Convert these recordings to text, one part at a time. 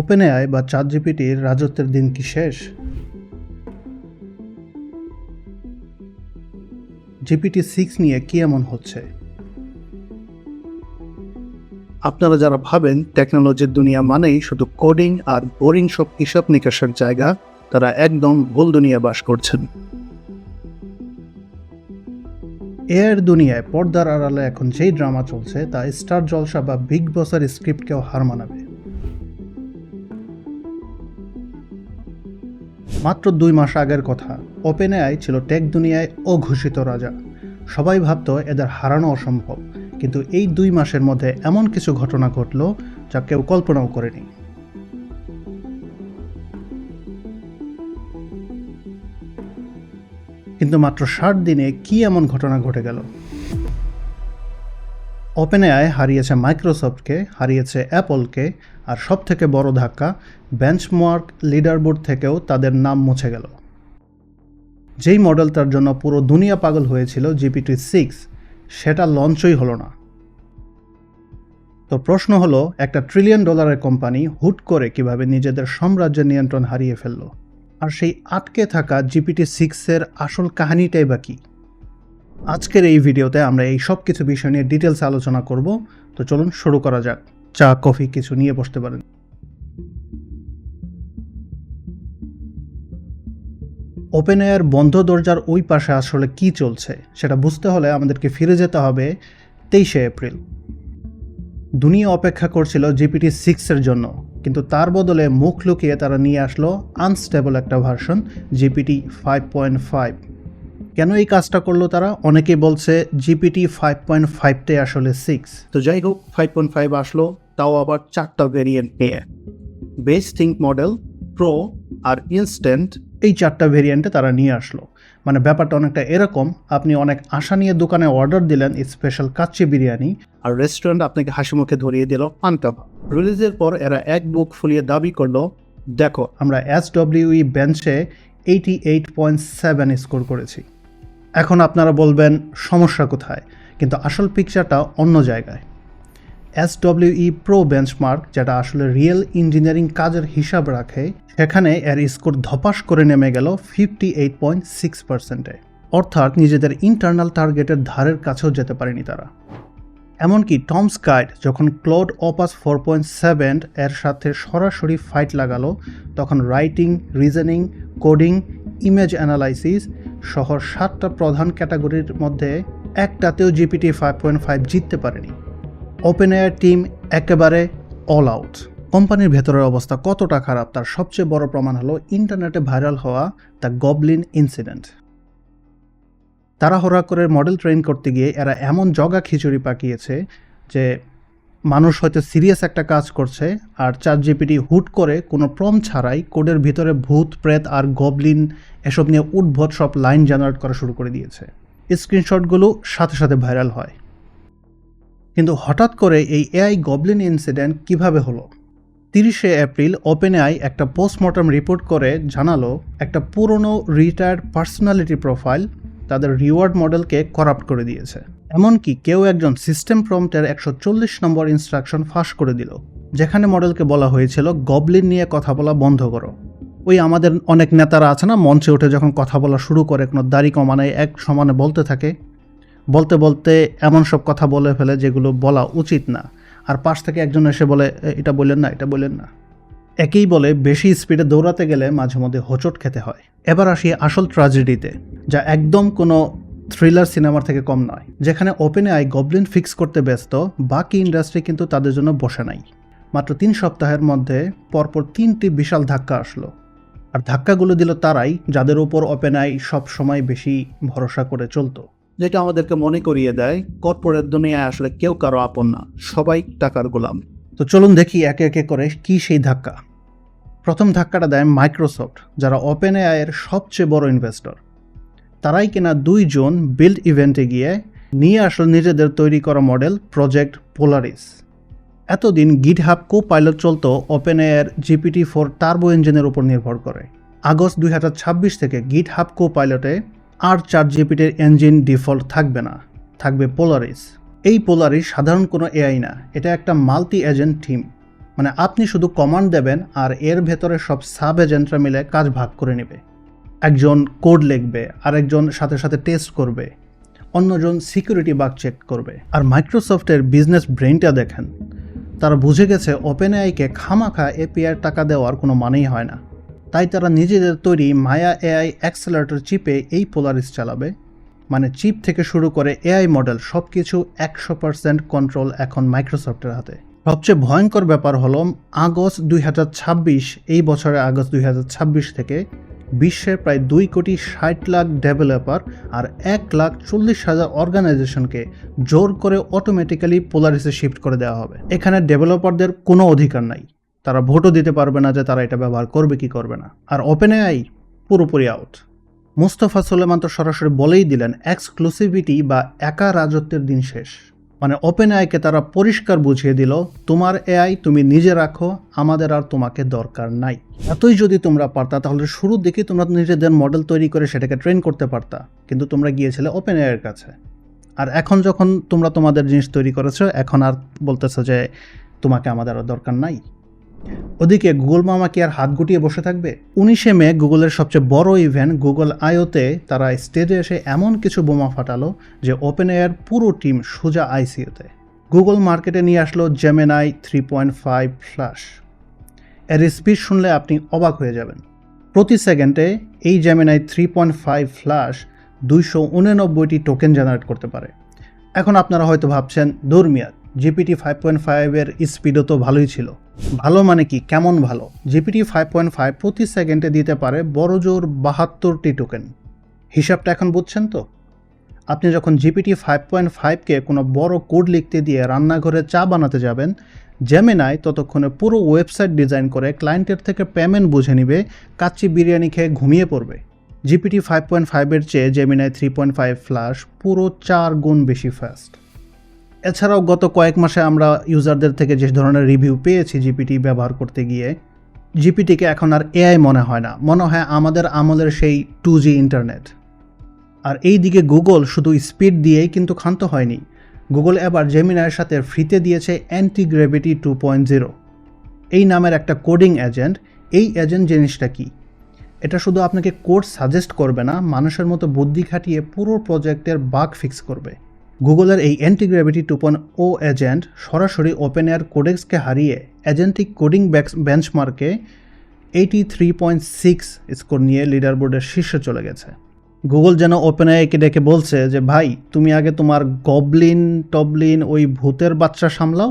OpenAI বা চ্যাটজিপিটির রাজত্বের দিন কি শেষ? GPT-6 নিয়ে কি এমন হচ্ছে? আপনারা যারা ভাবেন টেকনোলজির দুনিয়া মানেই শুধু কোডিং আর বোরিং সব হিসাব নিকাশের জায়গা, তারা একদম ভুল দুনিয়া বাস করছেন। এআইয়ের দুনিয়ায় পর্দার আড়ালে এখন যেই ড্রামা চলছে তা স্টার জলসা বা বিগ বসের স্ক্রিপ্টকেও হার মানাবে। মাত্র 2 মাস আগের কথা, ওপেনএআই ছিল টেক দুনিয়ায় অঘোষিত রাজা। সবাই ভাবত এদের হারানো অসম্ভব, কিন্তু এই 2 মাসের মধ্যে এমন কিছু ঘটনা ঘটল যা কেউ কল্পনাও করেনি। কিন্তু মাত্র 60 দিনে কি এমন ঘটনা ঘটে গেল? ওপেনএআই হারিয়েছে মাইক্রোসফটকে, হারিয়েছে অ্যাপলকে, আর সবথেকে বড় ধাক্কা, বেঞ্চমার্ক লিডারবোর্ড থেকেও তাদের নাম মুছে গেল। যেই মডেলটার জন্য পুরো দুনিয়া পাগল হয়েছিল, GPT-6, সেটা লঞ্চই হলো না। তো প্রশ্ন হলো, একটা $1 ট্রিলিয়ন কোম্পানি হুট করে কিভাবে নিজেদের সাম্রাজ্যের নিয়ন্ত্রণ হারিয়ে ফেলল? আর সেই আটকে থাকা GPT-6 এর আসল কাহিনীটাই বা কি? আজকের এই ভিডিওতে আমরা এই সব কিছু বিষয় নিয়ে ডিটেলস আলোচনা করব। তো চলুন শুরু করা যাক। চা কফি কিছু নিয়ে বসতে পারেন। ওপেনএআইয়ের বন্ধ দরজার ওই পাশে আসলে কি চলছে সেটা বুঝতে হলে আমাদেরকে ফিরে যেতে হবে 23শে এপ্রিল। দুনিয়া অপেক্ষা করছিল GPT-6 এর জন্য, কিন্তু তার বদলে মুখ লুকিয়ে তারা নিয়ে আসলো আনস্টেবল একটা ভার্সন, GPT-5.5। কেন এই কাজটা করলো তারা? অনেকেই বলছে GPT-5.5টাই আসলে 6। তো যাই হোক, 5.5 আসলো, তাও আবার 4টা ভেরিয়েন্ট নিয়ে। বেস থিঙ্ক মডেল, প্রো আর ইনস্ট্যান্ট, এই 4টা ভেরিয়েন্টে তারা নিয়ে আসলো। মানে ব্যাপারটা অনেকটা এরকম, আপনি অনেক আশা নিয়ে দোকানে অর্ডার দিলেন স্পেশাল কাচ্চি বিরিয়ানি, আর রেস্টুরেন্ট আপনাকে হাসি মুখে ধরিয়ে দিল পান কাবাব। রিলিজের পর এরা এক বুক ফুলিয়ে দাবি করলো, দেখো আমরা SWE বেঞ্চে 88.7 স্কোর করেছি। এখন আপনারা বলবেন সমস্যা কোথায়, কিন্তু আসল পিকচারটা অন্য জায়গায়। SWE প্রো বেঞ্চমার্ক, যেটা আসলে রিয়েল ইঞ্জিনিয়ারিং কাজের হিসাব রাখে, সেখানে এর স্কোর ধপাস করে নেমে গেল 58.6%-এ। অর্থাৎ নিজেদের ইন্টারনাল টার্গেটের ধারের কাছেও যেতে পারেনি তারা। এমনকি টমস গাইড যখন ক্লাউড অপাস 4.7 এর সাথে সরাসরি ফাইট লাগালো, তখন writing, reasoning, coding, image analysis সহ 7টা প্রধান ক্যাটাগরির মধ্যে একটাতেও GPT-5.5 জিততে পারেনি। ওপেনএআই টিম একেবারে অল আউট। কোম্পানির ভেতরের অবস্থা কতটা খারাপ তার সবচেয়ে বড় প্রমাণ হলো ইন্টারনেটে ভাইরাল হওয়া দ্য গবলিন ইনসিডেন্ট। তাড়াহুড়া করে মডেল ট্রেন করতে গিয়ে এরা এমন জগা খিচুড়ি পাকিয়েছে যে মানুষ হয়তো সিরিয়াস একটা কাজ করছে, আর চ্যাটজিপিটি হুট করে কোনো প্রম ছাড়াই কোডের ভিতরে ভূত, প্রেত আর গবলিন এসব নিয়ে উদ্ভট সব লাইন জেনারেট করা শুরু করে দিয়েছে। স্ক্রিনশটগুলো সাথে সাথে ভাইরাল হয়। কিন্তু হঠাৎ করে এই এআই গবলিন ইনসিডেন্ট কিভাবে হলো? 30শে এপ্রিল ওপেনএআই একটা পোস্টমর্টম রিপোর্ট করে জানালো, একটা পুরনো রিটায়ার্ড পার্সোনালিটি প্রোফাইল তাদের রিওয়ার্ড মডেলকে করাপ্ট করে দিয়েছে। এমনকি কেউ একজন সিস্টেম প্রম্পটের 140 নম্বর ইনস্ট্রাকশন ফাঁস করে দিল, যেখানে মডেলকে বলা হয়েছিল গবলিন নিয়ে কথা বলা বন্ধ করো। ওই আমাদের অনেক নেতারা আছে না, মঞ্চে উঠে যখন কথা বলা শুরু করে কোনো দাড়ি কমানায় এক সমানে বলতে থাকে, বলতে বলতে এমন সব কথা বলে ফেলে যেগুলো বলা উচিত না, আর পাশ থেকে একজন এসে বলে এটা বললেন না, এটা বললেন না। একেই বলে বেশি স্পিডে দৌড়াতে গেলে মাঝে মধ্যে হোঁচট খেতে হয়। এবার আসি আসল ট্র্যাজেডিতে, যা একদম কোনো থ্রিলার সিনেমার থেকে কম নয়। যেখানে ওপেনএআই গবলিন ফিক্স করতে ব্যস্ত, বাকি ইন্ডাস্ট্রি কিন্তু তাদের জন্য বসে নাই। মাত্র 3 সপ্তাহের মধ্যে পরপর 3টি বিশাল ধাক্কা আসলো। আর ধাক্কাগুলো দিল তারাই যাদের উপর ওপেনএআই সব সময় বেশি ভরসা করে চলতো। যেটা আমাদেরকে মনে করিয়ে দেয় কর্পোরেট দুনিয়ায় আসলে কেউ কারো আপন না, সবাই টাকার গোলাম। তো চলুন দেখি একে একে করে কি সেই ধাক্কা। প্রথম ধাক্কাটা দেয় মাইক্রোসফট, যারা ওপেনএআই এর সবচেয়ে বড় ইনভেস্টর। তারাই কিনা 2 জুন বিল্ড ইভেন্টে গিয়ে নিয়ে আসলো নিজেদের তৈরি করা মডেল প্রজেক্ট পোলারিস। এতদিন গিটহাব কো-পাইলট চলতো ওপেনএআইয়ের GPT-4 টার্বো ইঞ্জিনের উপর নির্ভর করে। আগস্ট 2026 থেকে গিটহাব কো-পাইলটে আর চ্যাটজিপিটির ইঞ্জিন ডিফল্ট থাকবে না, থাকবে পোলারিস। এই পোলারিস সাধারণ কোনো এআই না, এটা একটা মাল্টি এজেন্ট টিম। মানে আপনি শুধু কমান্ড দেবেন আর এর ভেতরে সব সাব এজেন্টরা মিলে কাজ ভাগ করে নেবে। একজন কোড লিখবে, আরেকজন সাথে সাথে টেস্ট করবে, অন্যজন সিকিউরিটি বাগ চেক করবে। আর মাইক্রোসফটের বিজনেস ব্রেনটা দেখেন, তারা বুঝে গেছে ওপেন এআইকে খামাখা এপিআই টাকা দেওয়ার কোনো মানেই হয় না। তাই তারা নিজেদের তৈরি মায়া এআই অ্যাক্সেলারেটর চিপে এই পোলারিস চালাবে। মানে চিপ থেকে শুরু করে এআই মডেল সব কিছু 100% কন্ট্রোল এখন মাইক্রোসফটের হাতে। সবচেয়ে ভয়ঙ্কর ব্যাপার হলো আগস্ট 2026, এই বছরের আগস্ট 2026 থেকে বিশ্বের প্রায় 2,60,00,000 ডেভেলপার আর 1,40,000 অর্গানাইজেশনকে জোর করে অটোমেটিক্যালি পোলারিসে শিফট করে দেওয়া হবে। এখানে ডেভেলপারদের কোনো অধিকার নাই, তারা ভোটও দিতে পারবে না যে তারা এটা ব্যবহার করবে কি করবে না। আর ওপেন এআই পুরোপুরি আউট। মুস্তাফা সুলেমান তো সরাসরি বলেই দিলেন, এক্সক্লুসিভিটি বা একা রাজত্বের দিন শেষ। মানে ওপেন এআইকে তারা পরিষ্কার বুঝিয়ে দিল, তোমার এআই তুমি নিজে রাখো, আমাদের আর তোমাকে দরকার নাই। এতই যদি তোমরা পারতা তাহলে শুরুর দিকে তোমরা নিজেদের মডেল তৈরি করে সেটাকে ট্রেন করতে পারতা, কিন্তু তোমরা গিয়েছিলে ওপেন এআইয়ের কাছে। আর এখন যখন তোমরা তোমাদের জিনিস তৈরি করেছো, এখন আর বলতেছো যে তোমাকে আমাদের আর দরকার নাই। ওদিকে গুগল মামা কি আর হাত গুটিয়ে বসে থাকবে? 19শে মে গুগলের সবচেয়ে বড় ইভেন্ট গুগল আইওতে তারা স্টেজে এসে এমন কিছু বোমা ফাটালো যে ওপেন এআইয়ের পুরো টিম সোজা আইসিইউতে। গুগল মার্কেটে নিয়ে আসলো জেমিনাই 3.5 ফ্ল্যাশ। এর স্পিড শুনলে আপনি অবাক হয়ে যাবেন। প্রতি সেকেন্ডে এই জেমিনাই 3.5 ফ্ল্যাশ 289টি টোকেন জেনারেট করতে পারে। এখন আপনারা হয়তো ভাবছেন, দূর মিয়া, জিপিটি 5.5 এর স্পিডও তো ভালোই ছিল। ভালো মানে কি, কেমন ভালো? জিপিটি 5.5 প্রতি সেকেন্ডে দিতে পারে বড় জোর 72টি টোকেন। হিসাবটা এখন বুঝছেন তো? আপনি যখন জিপিটি 5.5কে কোনো বড় কোড লিখতে দিয়ে রান্নাঘরে চা বানাতে যাবেন, জেমিনাই ততক্ষণে পুরো ওয়েবসাইট ডিজাইন করে ক্লায়েন্টের থেকে পেমেন্ট বুঝে নিবে, কাচ্চি বিরিয়ানি খেয়ে ঘুমিয়ে পড়বে। জিপিটি 5.5 চেয়ে জেমিনাই 3.5 ফ্ল্যাশ পুরো 4 গুণ বেশি ফাস্ট। এছাড়াও গত কয়েক মাসে আমরা ইউজারদের থেকে যে ধরনের রিভিউ পেয়েছি জিপিটি ব্যবহার করতে গিয়ে, জিপিটিকে এখন আর এআই মনে হয় না, মনে হয় আমাদের আমলের সেই 2G ইন্টারনেট। আর এই দিকে গুগল শুধু স্পিড দিয়েই কিন্তু ক্ষান্ত হয়নি। গুগল এবার জেমিনাইয়ের সাথে ফ্রিতে দিয়েছে অ্যান্টি-গ্র্যাভিটি 2.0 এই নামের একটা কোডিং এজেন্ট। এই এজেন্ট জিনিসটা কি? এটা শুধু আপনাকে কোড সাজেস্ট করবে না, মানুষের মতো বুদ্ধি খাটিয়ে পুরো প্রজেক্টের বাগ ফিক্স করবে। গুগলের এই অ্যান্টি-গ্র্যাভিটি 2.0 এজেন্ট সরাসরি ওপেন এআর কোডেক্সকে হারিয়ে এজেন্টিক কোডিং বেঞ্চমার্কে 83.6 স্কোর নিয়ে লিডার বোর্ডের শীর্ষে চলে গেছে। গুগল যেন ওপেন এআইকে ডেকে বলছে যে, ভাই তুমি আগে তোমার গবলিন ওই ভূতের বাচ্চা সামলাও,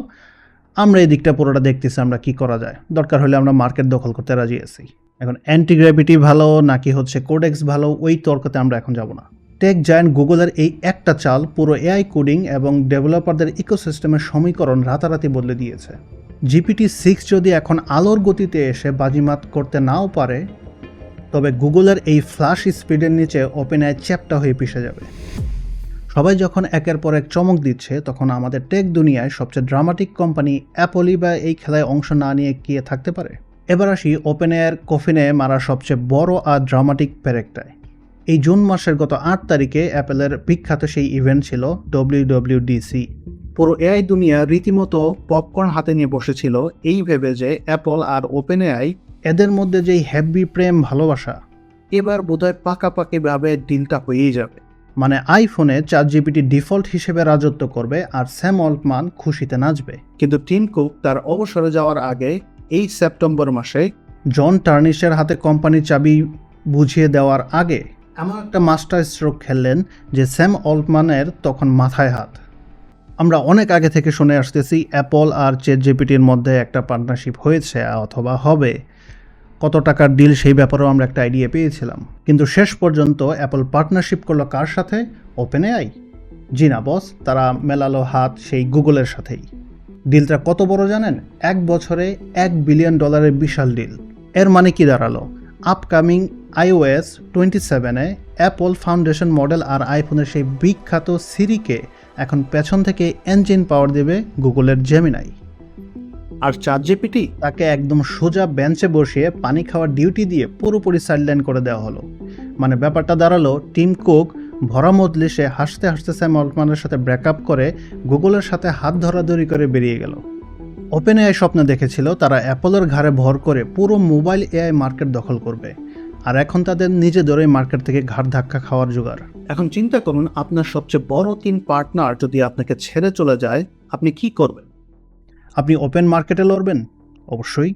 আমরা এই দিকটা পুরোটা দেখতেছি আমরা কি করা যায়, দরকার হলে আমরা মার্কেট দখল করতে রাজি আছি। এখন অ্যান্টি-গ্র্যাভিটি ভালো নাকি হচ্ছে কোডেক্স ভালো, ওই তর্কতে আমরা এখন যাব না। টেক জায়ান্ট গুগলের এই একটা চাল পুরো এআই কোডিং এবং ডেভেলপারদের ইকোসিস্টেমের সমীকরণ রাতারাতি বদলে দিয়েছে। জিপিটি 6 যদি এখন আলোর গতিতে এসে বাজিমাত করতে নাও পারে, তবে গুগলের এই ফ্ল্যাশ স্পিডের নিচে ওপেন এআই চ্যাপ্টা হয়ে পিষে যাবে। সবাই যখন একের পর এক চমক দিচ্ছে, তখন আমাদের টেক দুনিয়ায় সবচেয়ে ড্রামাটিক কোম্পানি অ্যাপলই বা এই খেলায় অংশ না নিয়ে কি থাকতে পারে? এবার আসি ওপেন এআইয়ের কফিনে মারা সবচেয়ে বড় আর ড্রামাটিক প্যারেকটায়। এই জুন মাসের গত 8 তারিখে অ্যাপেলের বিখ্যাত সেই ইভেন্ট ছিল WWDC। পুরো এআই দুনিয়া রীতিমতো পপকর্ন হাতে নিয়ে বসেছিল এই ভেবে যে অ্যাপল আর ওপেন এআই এদের মধ্যে যেই হ্যাপি প্রেম ভালোবাসা, এবার বোধহয় পাকাপাকিভাবে ডিলটা হয়েই যাবে। মানে আইফোনে ChatGPT ডিফল্ট হিসেবে রাজত্ব করবে আর স্যাম অল্টমান খুশিতে নাচবে। কিন্তু টিম কুক তার অবসরে যাওয়ার আগে এই সেপ্টেম্বর মাসে জন টার্নিশের হাতে কোম্পানির চাবি বুঝিয়ে দেওয়ার আগে এমন একটা মাস্টার স্ট্রোক খেললেন যে স্যাম অল্টমানের তখন মাথায় হাত। আমরা অনেক আগে থেকে শুনে আসতেছি অ্যাপল আর ChatGPTর মধ্যে একটা পার্টনারশিপ হয়েছে অথবা হবে। কত টাকার ডিল সেই ব্যাপারেও আমরা একটা আইডিয়া পেয়েছিলাম, কিন্তু শেষ পর্যন্ত অ্যাপল পার্টনারশিপ করলো কার সাথে? Open AI. জি না বস, তারা মেলালো হাত সেই গুগলের সাথেই। ডিলটা কত বড় জানেন? 1 বছরে $1 বিলিয়ন বিশাল ডিল। এর মানে কি দাঁড়ালো? আপকামিং iOS 27-এ অ্যাপল ফাউন্ডেশন মডেল আর আইফোনের সেই বিখ্যাত সিরিকে এখন পেছন থেকে ইঞ্জিন পাওয়ার দেবে গুগলের জেমিনাই। আর ChatGPT তাকে একদম সোজা বেঞ্চে বসিয়ে পানি খাওয়ার ডিউটি দিয়ে পুরোপুরি সাইডলাইন করে দেওয়া হলো। মানে ব্যাপারটা দাঁড়ালো, টিম কুক ভরা মজলিসে হাসতে হাসতে স্যাম অল্টমানের সাথে ব্রেকআপ করে গুগলের সাথে হাত ধরাধরি করে বেরিয়ে গেল। ওপেনএআই স্বপ্নে দেখেছিল তারা অ্যাপলের ঘাড়ে ভর করে পুরো মোবাইল এআই মার্কেট দখল করবে, আর এখন তাদের নিজেদেরই মার্কেট থেকে ঘাড় ধাক্কা খাওয়ার জোগাড়। এখন চিন্তা করুন, আপনার সবচেয়ে বড় 3 পার্টনার যদি আপনাকে ছেড়ে চলে যায়, আপনি কি করবেন? আপনি ওপেন মার্কেটে লড়বেন? অবশ্যই,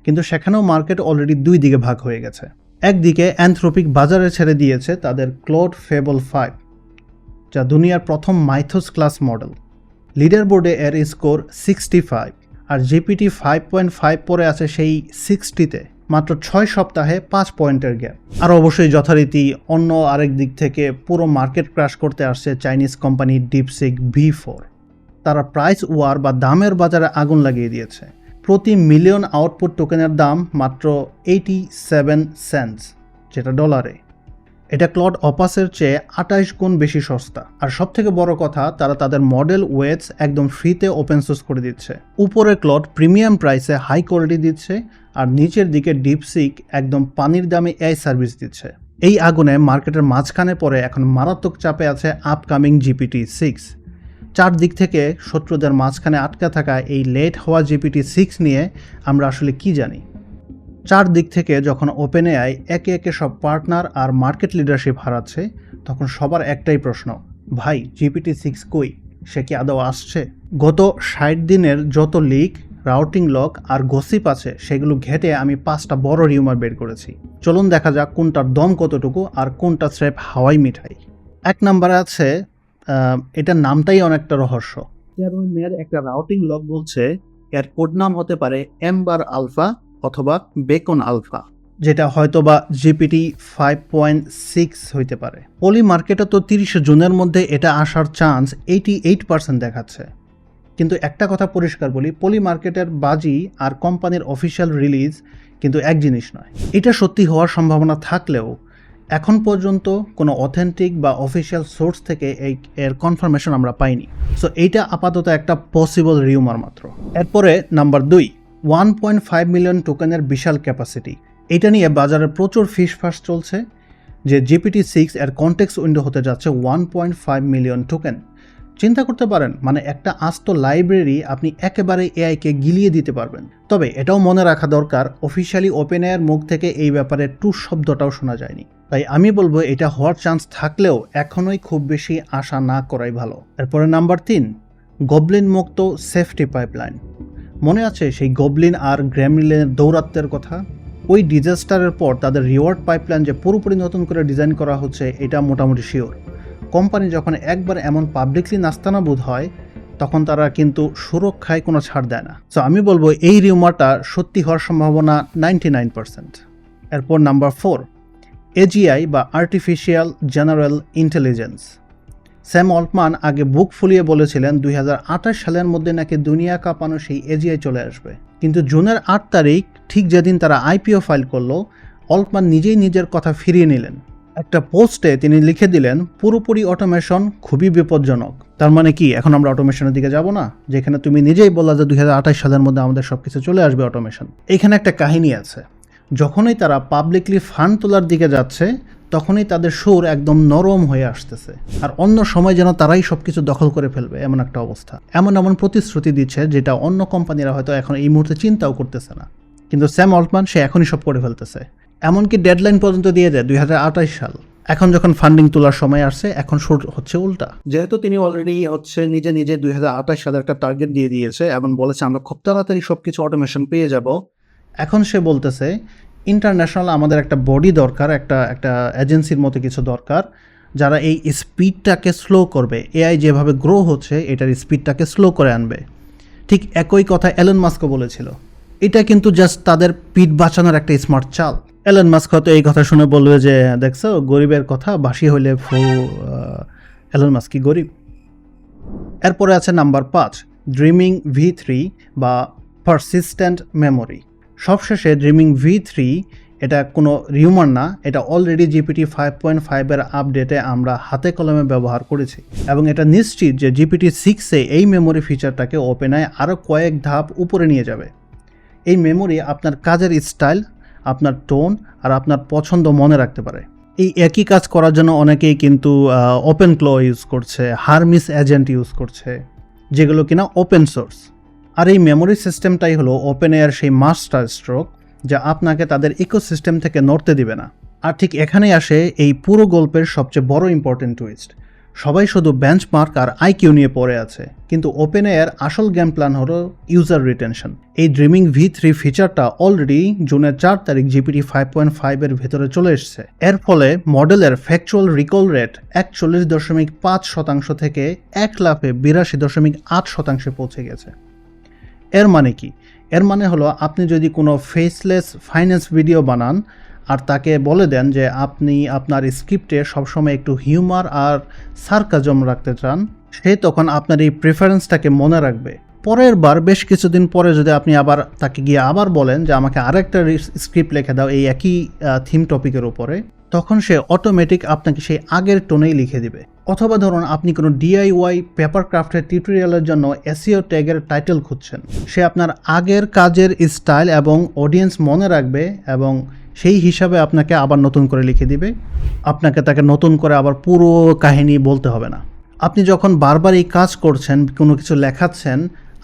কিন্তু সেখানেও মার্কেট অলরেডি 2 দিকে ভাগ হয়ে গেছে। একদিকে অ্যানথ্রোপিক বাজারে ছেড়ে দিয়েছে তাদের ক্লোড ফেবল 5, যা দুনিয়ার প্রথম মাইথোস ক্লাস মডেল। লিডার বোর্ডে এর স্কোর 65, আর জিপিটি 5.5 পরে আছে সেই 60-তে, মাত্র 6 সপ্তাহে 5 পয়েন্টের গ্যাপ। আর অবশ্যই যথারীতি অন্য আরেক দিক থেকে পুরো মার্কেট ক্র্যাশ করতে আসছে চাইনিজ কোম্পানি ডিপসিক V4। তারা প্রাইস ওয়ার বা দামের বাজারে আগুন লাগিয়ে দিয়েছে। প্রতি মিলিয়ন আউটপুট টোকেনের দাম মাত্র 87 সেন্টস, যেটা ডলারে। এটা ক্লড অপাসের চেয়ে 28 গুণ বেশি সস্তা। আর সবথেকে বড় কথা, তারা তাদের মডেল ওয়েটস একদম ফ্রিতে ওপেন সোর্স করে দিচ্ছে। উপরে ক্লড প্রিমিয়াম প্রাইসে হাই কোয়ালিটি দিচ্ছে, আর নিচের দিকে ডিপসিক একদম পানির দামে এআই সার্ভিস দিচ্ছে। এই আগুনে মার্কেটের মাঝখানে পড়ে এখন মারাত্মক চাপে আছে আপকামিং GPT-6। চারদিক থেকে শত্রুদের মাঝখানে আটকা থাকা এই লেট হওয়া GPT-6 নিয়ে আমরা আসলে কি জানি? চারদিক থেকে যখন ওপেনএআই একে একে সব পার্টনার আর মার্কেট লিডারশিপ হারাচ্ছে, তখন সবার একটাই প্রশ্ন, ভাই GPT-6 কই? সে কি আদৌ আসছে? গত 60 দিনের যত লিক, রাউটিং লক আর গসিপ আছে, সেগুলো ঘেটে আমি 5টা বড় রিউমার বের করেছি। চলুন দেখা যাক কোনটার দম কতটুকু আর কোনটা স্রেফ হাওয়াই মিঠাই। 1 নম্বরে আছে, এটার নামটাই অনেকটা রহস্য। মেয়ের একটা রাউটিং লগ বলছে এর কোড নাম হতে পারে এম্বার আলফা অথবা বেকন আলফা, যেটা হয়তোবা GPT 5.6 হইতে পারে। পলি মার্কেটে তো 30 জুনের মধ্যে এটা আসার চান্স 88% দেখাচ্ছে। কিন্তু একটা কথা পরিষ্কার বলি, পলি মার্কেটের বাজি আর কোম্পানির অফিসিয়াল রিলিজ কিন্তু এক জিনিস নয়। এটা সত্যি হওয়ার সম্ভাবনা থাকলেও এখন পর্যন্ত কোনো অথেন্টিক বা অফিসিয়াল সোর্স থেকে এর কনফার্মেশন আমরা পাইনি। সো এইটা আপাতত একটা পসিবল রিউমার মাত্র। এরপরে নাম্বার 2, 1.5 মিলিয়ন টোকেনের বিশাল ক্যাপাসিটি। এটা নিয়ে বাজারে প্রচুর ফিসফাস চলছে যে GPT-6 এর কনটেক্সট উইন্ডো হতে যাচ্ছে 1.5 মিলিয়ন টোকেন। চিন্তা করতে পারেন, মানে একটা আস্ত লাইব্রেরি আপনি একেবারে এআইকে গিলিয়ে দিতে পারবেন। তবে এটাও মনে রাখা দরকার, অফিসিয়ালি ওপেনএআইয়ের মুখ থেকে এই ব্যাপারে টু শব্দটাও শোনা যায়নি। তাই আমি বলবো এটা হওয়ার চান্স থাকলেও এখনোই খুব বেশি আশা না করাই ভালো। এরপরে নাম্বার 3, গবলিন মুক্ত সেফটি পাইপলাইন। মনে আছে সেই গবলিন আর গ্র্যামলিনের দৌরাত্মের কথা? ওই ডিজাস্টারের পর তাদের রিওয়ার্ড পাইপলাইন যে পুরোপুরি নতুন করে ডিজাইন করা হচ্ছে, এটা মোটামুটি শিওর। কোম্পানি যখন একবার এমন পাবলিকলি নাস্তানাবুদ হয়, তখন তারা কিন্তু সুরক্ষায় কোনো ছাড় দেয় না। সো আমি বলবো এই রিউমারটা সত্যি হওয়ার সম্ভাবনা 99%। এরপর নাম্বার 4, এজিআই বা আর্টিফিশিয়াল জেনারেল ইন্টেলিজেন্স। স্যাম অল্টমান আগে বুক ফুলিয়ে বলেছিলেন 2028 সালের মধ্যে নাকি দুনিয়া কাঁপানো সেই এজিআই চলে আসবে। কিন্তু জুনের 8 তারিখ, ঠিক যেদিন তারা আইপিও ফাইল করলো, অল্টমান নিজেই নিজের কথা ফিরিয়ে নিলেন। একটা পোস্টে তিনি লিখে দিলেন, পুরোপুরি অটোমেশন খুবই বিপজ্জনক। তার মানে কি এখন আমরা অটোমেশনের দিকে যাব না? যেখানে তুমি নিজেই বললা যে 2028 সালের মধ্যে আমাদের সবকিছু চলে আসবে অটোমেশন। এখানে একটা কাহিনী আছে। যখনই তারা পাবলিকলি ফান্ড তোলার দিকে যাচ্ছে, তখনই তাদের সুর একদম নরম হয়ে আসতেছে, আর অন্য সময় যেন তারাই সবকিছু দখল করে ফেলবে এমন একটা অবস্থা। এমন প্রতিশ্রুতি দিচ্ছে যেটা অন্য কোম্পানিরা হয়তো এখন এই মুহূর্তে চিন্তাও করতেছে না, কিন্তু স্যাম অল্টমান সে এখনই সব করে ফেলতেছে। এমনকি ডেডলাইন পর্যন্ত দিয়ে দেয় 2028 সাল। এখন যখন ফান্ডিং তোলার সময় আসছে, এখন সুর হচ্ছে উল্টা। যেহেতু তিনি অলরেডি নিজে 2028 সালে একটা টার্গেট দিয়ে দিয়েছে এবং বলেছে আমরা খুব তাড়াতাড়ি সবকিছু অটোমেশন পেয়ে যাব। এখন সে বলতেছে ইন্টারন্যাশনাল আমাদের একটা বডি দরকার, একটা এজেন্সির মতো কিছু দরকার, যারা এই স্পিডটাকে স্লো করবে। এআই যেভাবে গ্রো হচ্ছে, এটার স্পিডটাকে স্লো করে আনবে। ঠিক একই কথা এলন মাস্কও বলেছিল। এটা কিন্তু জাস্ট তাদের পিঠ বাঁচানোর একটা স্মার্ট চাল। এলন মাস্ক হয়তো এই কথা শুনে বলবে যে দেখছো, গরিবের কথা বাসি হইলে এলন মাস্ক কি গরিব? এরপরে আছে নাম্বার 5, ড্রিমিং V3 বা পারসিস্টেন্ট মেমোরি। সবশেষে ড্রিমিং V3 এটা কোনো রিউমার না, এটা অলরেডি GPT 5.5 এর আপডেটে আমরা হাতে কলমে ব্যবহার করেছি, এবং এটা নিশ্চিত যে GPT-6-এ এই মেমোরি ফিচারটাকে ওপেনএআই আরও কয়েক ধাপ উপরে নিয়ে যাবে। এই মেমোরি আপনার কাজের স্টাইল, আপনার টোন আর আপনার পছন্দ মনে রাখতে পারে। এই একই কাজ করার জন্য অনেকেই কিন্তু ওপেন ক্লো ইউজ করছে, হারমিস এজেন্ট ইউজ করছে, যেগুলো কিনা ওপেন সোর্স। আর এই মেমোরি সিস্টেমটাই হলো ওপেনএআইর সেই মাস্টার স্ট্রোক, যা আপনাকে তাদের ইকোসিস্টেম থেকে নড়তে দিবে না। আর ঠিক এখানেই আসে এই পুরো গল্পের সবচেয়ে বড় ইম্পর্টেন্ট টুইস্ট। সবাই শুধু বেঞ্চমার্ক আর আইকিউ নিয়ে পড়ে আছে, কিন্তু ওপেনএআইর আসল গেম প্ল্যান হলো ইউজার রিটেনশন। এই ড্রিমিং V3 ফিচারটা অলরেডি জুনের 4 তারিখ GPT 5.5 এর ভেতরে চলে এসেছে। এর ফলে মডেলের ফ্যাকচুয়াল রিকল রেট 41.5% থেকে 1 লাফে 82.8% পৌঁছে গেছে। এর মানে কি? এর মানে হলো আপনি যদি কোনো ফেসলেস ফাইন্যান্স ভিডিও বানান আর তাকে বলে দেন যে আপনি আপনার স্ক্রিপ্টে সবসময় একটু হিউমার আর সার্কাজম রাখতে চান, সে তখন আপনার এই প্রেফারেন্সটাকে মনে রাখবে। পরের বার বেশ কিছুদিন পরে যদি আপনি আবার তাকে গিয়ে আবার বলেন যে আমাকে আরেকটা স্ক্রিপ্ট লিখে দাও এই একই থিম টপিকের উপরে, তখন সে অটোমেটিক আপনাকে সেই আগের টোনেই লিখে দিবে। অথবা ধরুন আপনি কোনো DIY পেপার ক্রাফটের টিউটোরিয়ালের জন্য SEO ট্যাগের টাইটেল খুঁজছেন, সে আপনার আগের কাজের স্টাইল এবং অডিয়েন্স মনে রাখবে এবং সেই হিসাবে আপনাকে আবার নতুন করে লিখে দিবে। আপনাকে তাকে নতুন করে আবার পুরো কাহিনী বলতে হবে না। আপনি যখন বারবার এই কাজ করছেন, কোনো কিছু লেখাচ্ছেন,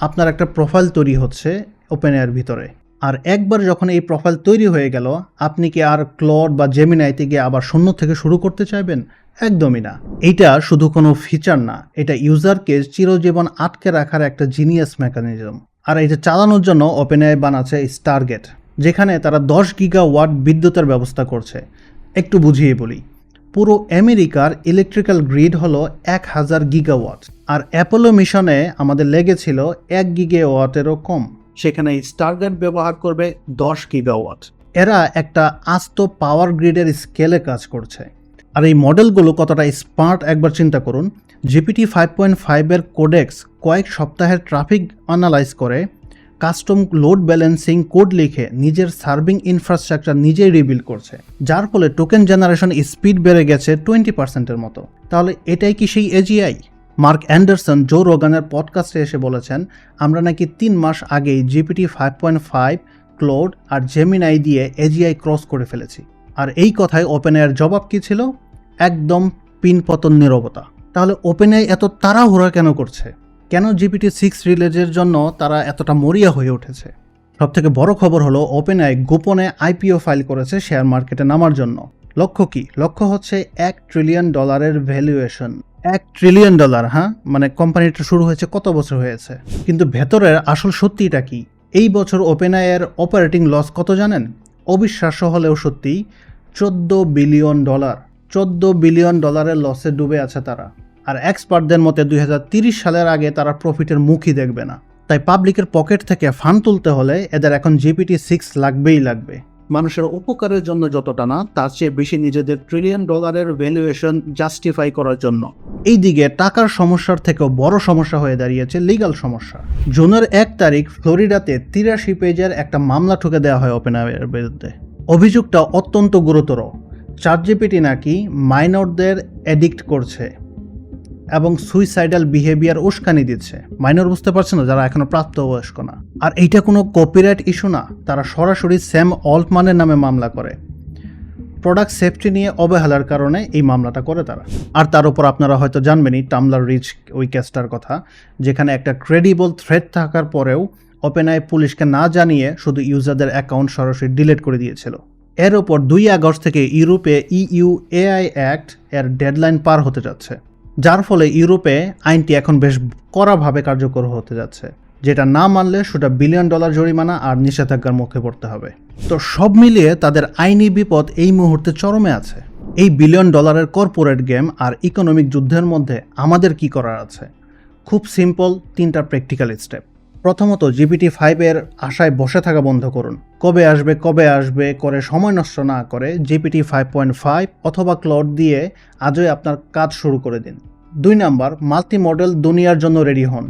আপনার একটা প্রোফাইল তৈরি হচ্ছে ওপেনএআইর ভিতরে। আর একবার যখন এই প্রোফাইল তৈরি হয়ে গেল, আপনি কি আর ক্লড বা জেমিনাইতে গিয়ে আবার শূন্য থেকে শুরু করতে চাইবেন? একদমই না। এইটা শুধু কোনো ফিচার না, এটা ইউজারকে চিরজীবন আটকে রাখার একটা জিনিয়াস মেকানিজম। আর এটা চালানোর জন্য ওপেনএআই বানাচ্ছে স্টারগেট, যেখানে তারা 10 গিগাওয়াট বিদ্যুতের ব্যবস্থা করছে। একটু বুঝিয়ে বলি, পুরো আমেরিকার ইলেকট্রিক্যাল গ্রিড হলো 1000 গিগাওয়াট, আর অ্যাপোলো মিশনে আমাদের লেগেছিল 1 গিগাওয়াটেরও কম। সেখানে স্টারগেট ব্যবহার করবে 10 গিগাওয়াট। এরা একটা আস্ত পাওয়ার গ্রিডের স্কেলে কাজ করছে। আর এই মডেলগুলো কতটা স্মার্ট একবার চিন্তা করুন। GPT 5.5 এর কোডেক্স কয়েক সপ্তাহের ট্রাফিক অ্যানালাইজ করে কাস্টম লোড ব্যালেন্সিং কোড লিখে নিজের সার্ভিং ইনফ্রাস্ট্রাকচার নিজেই রিবিল্ড করছে, যার ফলে টোকেন জেনারেশন স্পিড বেড়ে গেছে 20%-এর মতো। তাহলে এটাই কি সেই AGI? মার্ক অ্যান্ডারসন জো রোগানের পডকাস্টে এসে বলেছেন, আমরা নাকি 3 মাস আগেই GPT 5.5, ক্লোড আর জেমিনাই দিয়ে AGI ক্রস করে ফেলেছি। আর এই কথায় ওপেনএআইয়ের জবাব কি ছিল? একদম পিনপতন নীরবতা। তাহলে ওপেনএআই এত তাড়াহুড়া কেন করছে? কেন GPT-6 রিলিজের জন্য তারা এতটা মরিয়া হয়ে উঠেছে? সবথেকে বড় খবর হলো ওপেনএআই গোপনে IPO ফাইল করেছে শেয়ার মার্কেটে নামার জন্য। লক্ষ্য কি? লক্ষ্য হচ্ছে $1 ট্রিলিয়ন ভ্যালুয়েশন। $1 ট্রিলিয়ন, হ্যাঁ? মানে কোম্পানিটা শুরু হয়েছে কত বছর হয়েছে? কিন্তু ভেতরের আসল সত্যিটা কি? এই বছর ওপেনএআইয়ের অপারেটিং লস কত জানেন? অবিশ্বাস্য হলেও সত্যি, $14 বিলিয়ন। $14 বিলিয়ন লসে ডুবে আছে তারা। আর এক্সপার্টদের মতে 2030 সালের আগে তারা প্রফিটের মুখই দেখবে না। তাই পাবলিকের পকেট থেকে ফান্ড তুলতে হলে এদের এখন GPT-6 লাগবেই লাগবে। মানুষের উপকারের জন্য যতটা না, তার চেয়ে বেশি নিজেদের $1 ট্রিলিয়ন ভ্যালুয়েশন জাস্টিফাই করার জন্য। এইদিকে টাকার সমস্যার থেকেও বড় সমস্যা হয়ে দাঁড়িয়েছে লিগ্যাল সমস্যা। জুনের 1 তারিখ ফ্লোরিডাতে 83 পেজের একটা মামলা ঠুকে দেওয়া হয় ওপেনএআইয়ের বিরুদ্ধে। অভিযোগটা অত্যন্ত গুরুতর। ChatGPT নাকি মাইনরদের এডিক্ট করছে এবং সুইসাইডাল বিহেভিয়ার উস্কানি দিচ্ছে। মাইনর বুঝতে পারছে না, যারা এখনো প্রাপ্তবয়স্ক না। আর এইটা কোনো কপিরাইট ইস্যু না, তারা সরাসরি স্যাম অল্টম্যানের নামে মামলা করে। প্রোডাক্ট সেফটি নিয়ে অবহেলার কারণে এই মামলাটা করে তারা। আর তার উপর আপনারা হয়তো জানবেনই টামলার রিচ ওই কেসটার কথা, যেখানে একটা ক্রেডিবল থ্রেট থাকার পরেও ওপেনএআই পুলিশকে না জানিয়ে শুধু ইউজারদের অ্যাকাউন্ট সরাসরি ডিলিট করে দিয়েছিল। এর ওপর 2 আগস্ট থেকে ইউরোপে EU AI অ্যাক্ট এর ডেডলাইন পার হতে যাচ্ছে, যার ফলে ইউরোপে আইনটি এখন বেশ কড়াভাবে কার্যকর হতে যাচ্ছে, যেটা না মানলে সেটা $1 বিলিয়ন জরিমানা আর নিষেধাজ্ঞার মুখে পড়তে হবে। তো সব মিলিয়ে তাদের আইনি বিপদ এই মুহূর্তে চরমে আছে। এই $1 বিলিয়ন কর্পোরেট গেম আর ইকোনমিক যুদ্ধের মধ্যে আমাদের কি করার আছে? খুব সিম্পল 3টা প্র্যাকটিক্যাল স্টেপ। প্রথমত, GPT-5 এর আশায় বসে থাকা বন্ধ করুন। কবে আসবে করে সময় নষ্ট না করে GPT 5.5 অথবা ক্লাউড দিয়ে আজই আপনার কাজ শুরু করে দিন। 2 নাম্বার, মাল্টি মডেল দুনিয়ার জন্য রেডি হন।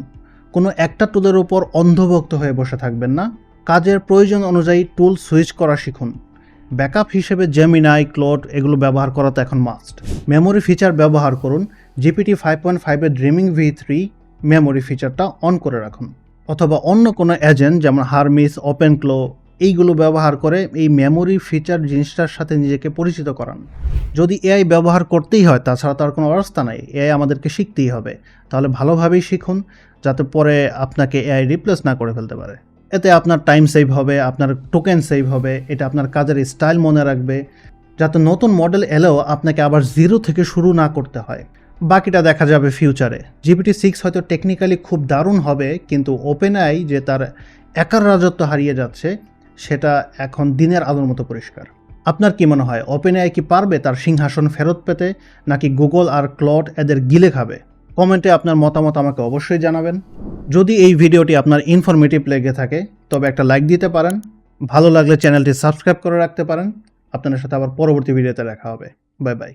কোনো একটা টুলের উপর অন্ধভক্ত হয়ে বসে থাকবেন না। কাজের প্রয়োজন অনুযায়ী টুল সুইচ করা শিখুন। ব্যাকআপ হিসেবে জেমিনাই, ক্লাউড এগুলো ব্যবহার করা তো এখন মাস্ট। মেমোরি ফিচার ব্যবহার করুন। GPT 5.5 এর ড্রিমিং V3 মেমোরি ফিচারটা অন করে রাখুন। অথবা অন্য কোনো এজেন্ট যেমন হারমিস, ওপেনক্লো এইগুলো ব্যবহার করে এই মেমোরি ফিচার জিনিসটার সাথে নিজেকে পরিচিত করান। যদি এআই ব্যবহার করতেই হয়, তাছাড়া তার কোনো অবস্থা নাই, এআই আমাদেরকে শিখতেই হবে। তাহলে ভালোভাবেই শিখুন, যাতে পরে আপনাকে এআই রিপ্লেস না করে ফেলতে পারে। এতে আপনার টাইম সেভ হবে, আপনার টোকেন সেভ হবে, এটা আপনার কাজের স্টাইল মনে রাখবে, যাতে নতুন মডেল এলেও আপনাকে আবার জিরো থেকে শুরু না করতে হয়। বাকিটা দেখা যাবে ফিউচারে। GPT-6 হয়তো টেকনিক্যালি খুব দারুণ হবে, কিন্তু ওপেনএআই যে তার একার রাজত্ব হারিয়ে যাচ্ছে সেটা এখন দিনের আলোর মতো পরিষ্কার। আপনার কি মনে হয়, ওপেনএআই কি পারবে তার সিংহাসন ফেরত পেতে, নাকি গুগল আর ক্লড এদের গিলে খাবে? কমেন্টে আপনার মতামত আমাকে অবশ্যই জানাবেন। যদি এই ভিডিওটি আপনার ইনফরমেটিভ লেগে থাকে তবে একটা লাইক দিতে পারেন, ভালো লাগলে চ্যানেলটি সাবস্ক্রাইব করে রাখতে পারেন। আপনাদের সাথে আবার পরবর্তী ভিডিওতে দেখা হবে। Bye bye.